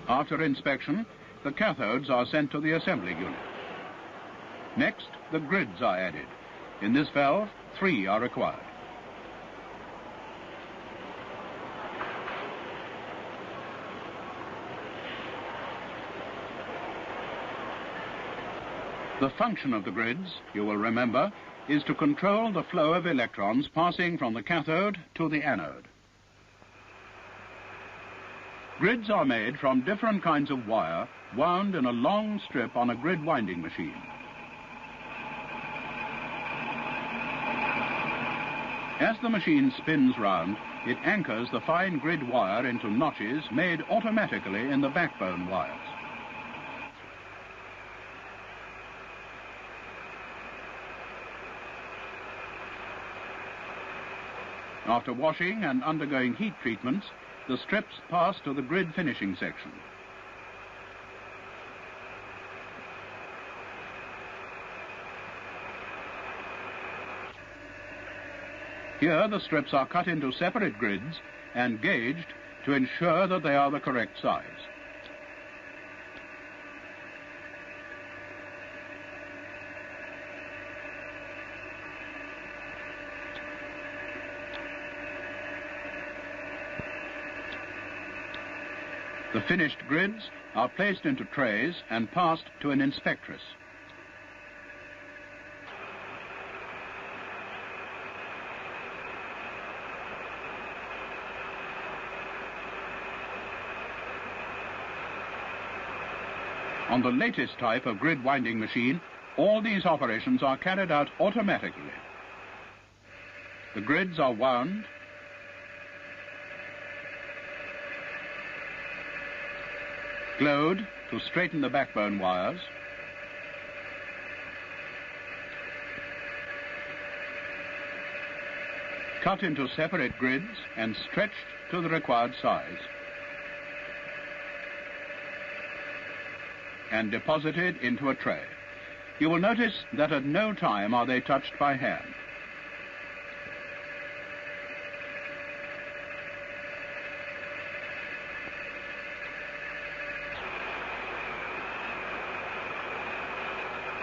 After inspection, the cathodes are sent to the assembly unit. Next, the grids are added. In this valve, 3 are required. The function of the grids, you will remember, is to control the flow of electrons passing from the cathode to the anode. Grids are made from different kinds of wire wound in a long strip on a grid winding machine. As the machine spins round, it anchors the fine grid wire into notches made automatically in the backbone wires. After washing and undergoing heat treatments, the strips pass to the grid finishing section. Here the strips are cut into separate grids and gauged to ensure that they are the correct size. The finished grids are placed into trays and passed to an inspectress. On the latest type of grid winding machine, all these operations are carried out automatically. The grids are wound, glowed to straighten the backbone wires, cut into separate grids and stretched to the required size, and deposited into a tray. You will notice that at no time are they touched by hand.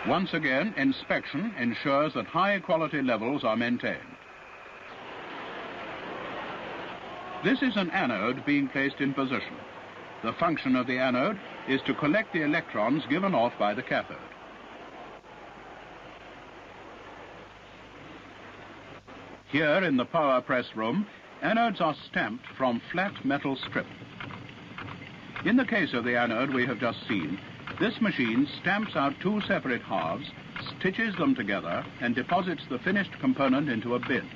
Once again, inspection ensures that high quality levels are maintained. This is an anode being placed in position. The function of the anode is to collect the electrons given off by the cathode. Here in the power press room, anodes are stamped from flat metal strip. In the case of the anode we have just seen, this machine stamps out 2 separate halves, stitches them together, and deposits the finished component into a bin.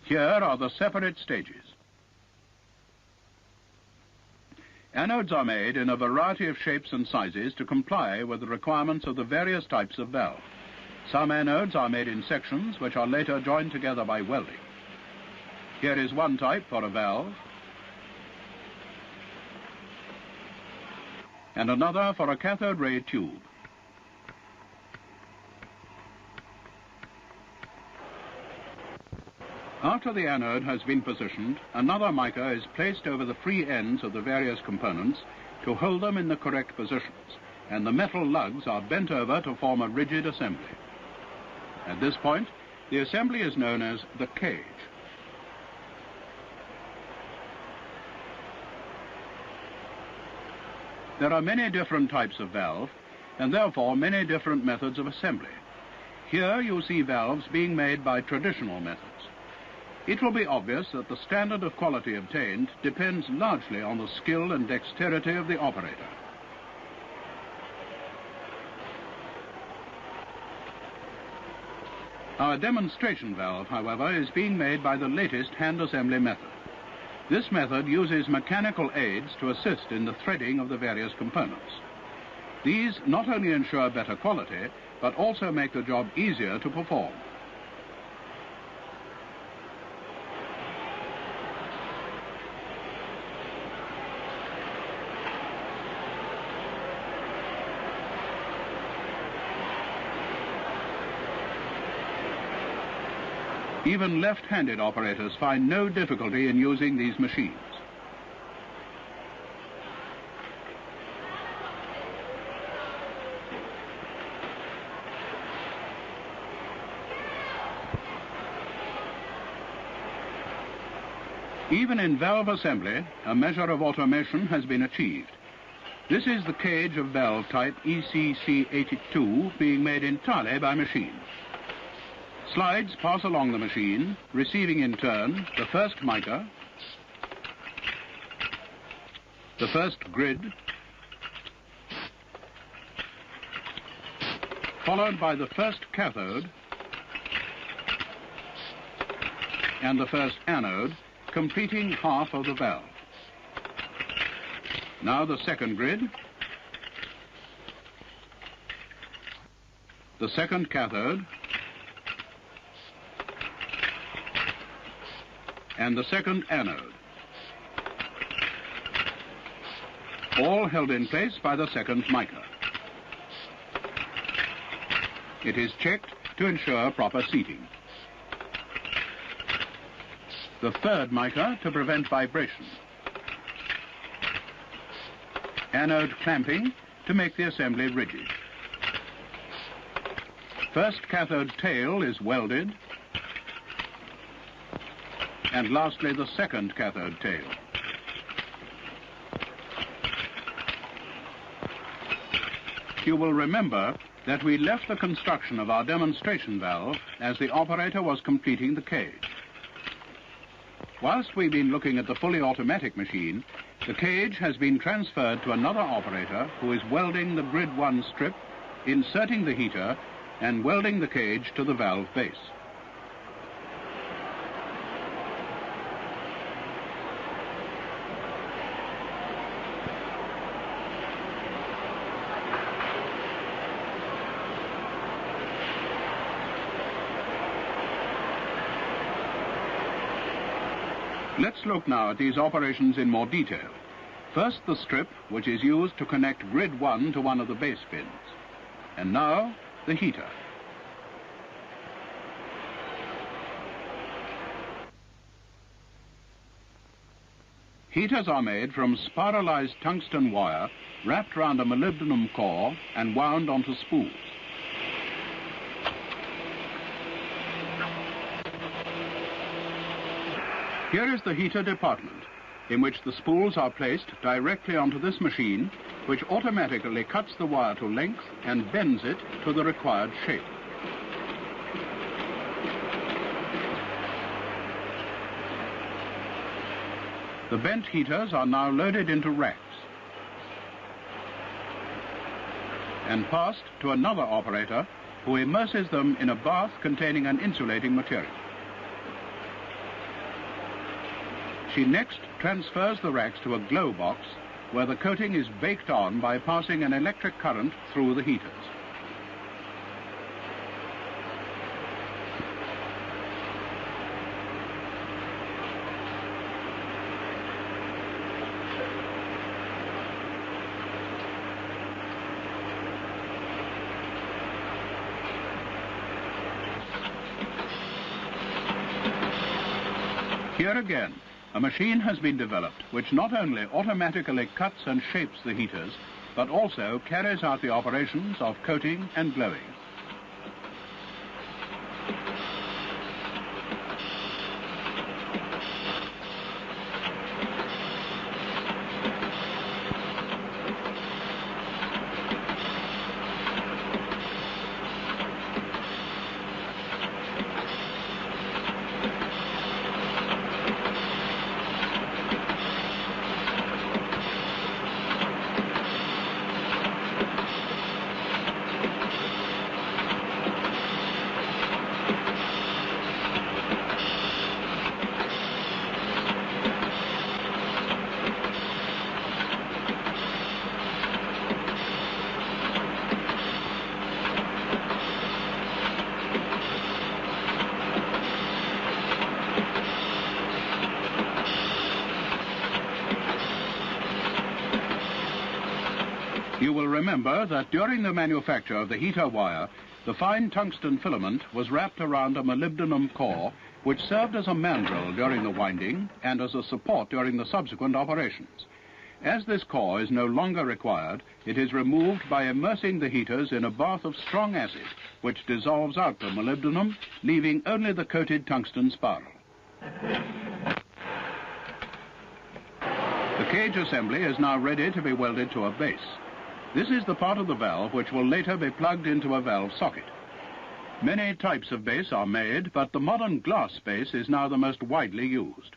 Here are the separate stages. Anodes are made in a variety of shapes and sizes to comply with the requirements of the various types of valve. Some anodes are made in sections which are later joined together by welding. Here is one type for a valve, and another for a cathode ray tube. After the anode has been positioned, another mica is placed over the free ends of the various components to hold them in the correct positions, and the metal lugs are bent over to form a rigid assembly. At this point, the assembly is known as the cage. There are many different types of valve, and therefore many different methods of assembly. Here you see valves being made by traditional methods. It will be obvious that the standard of quality obtained depends largely on the skill and dexterity of the operator. Our demonstration valve, however, is being made by the latest hand assembly method. This method uses mechanical aids to assist in the threading of the various components. These not only ensure better quality, but also make the job easier to perform. Even left-handed operators find no difficulty in using these machines. Even in valve assembly, a measure of automation has been achieved. This is the cage of valve type ECC82 being made entirely by machine. Slides pass along the machine, receiving in turn the first mica, the first grid, followed by the first cathode and the first anode, completing half of the valve. Now the second grid, the second cathode, and the second anode, all held in place by the second mica. It is checked to ensure proper seating. The third mica to prevent vibration. Anode clamping to make the assembly rigid. First cathode tail is welded, and lastly the second cathode tail. You will remember that we left the construction of our demonstration valve as the operator was completing the cage. Whilst we've been looking at the fully automatic machine, the cage has been transferred to another operator who is welding the grid 1 strip, inserting the heater, and welding the cage to the valve base. Let's look now at these operations in more detail. First, the strip, which is used to connect grid 1 to one of the base pins. And now, the heater. Heaters are made from spiralized tungsten wire wrapped round a molybdenum core and wound onto spools. Here is the heater department, in which the spools are placed directly onto this machine, which automatically cuts the wire to length and bends it to the required shape. The bent heaters are now loaded into racks and passed to another operator who immerses them in a bath containing an insulating material. She next transfers the racks to a glow box where the coating is baked on by passing an electric current through the heaters. Here again, a machine has been developed which not only automatically cuts and shapes the heaters, but also carries out the operations of coating and glowing. You will remember that during the manufacture of the heater wire, The fine tungsten filament was wrapped around a molybdenum core, which served as a mandrel during the winding and as a support during the subsequent operations. As this core is no longer required, it is removed by immersing the heaters in a bath of strong acid, which dissolves out the molybdenum, leaving only the coated tungsten spiral. The cage assembly is now ready to be welded to a base. This is the part of the valve which will later be plugged into a valve socket. Many types of base are made, but the modern glass base is now the most widely used.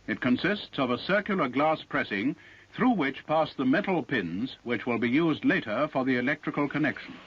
It consists of a circular glass pressing through which pass the metal pins which will be used later for the electrical connections.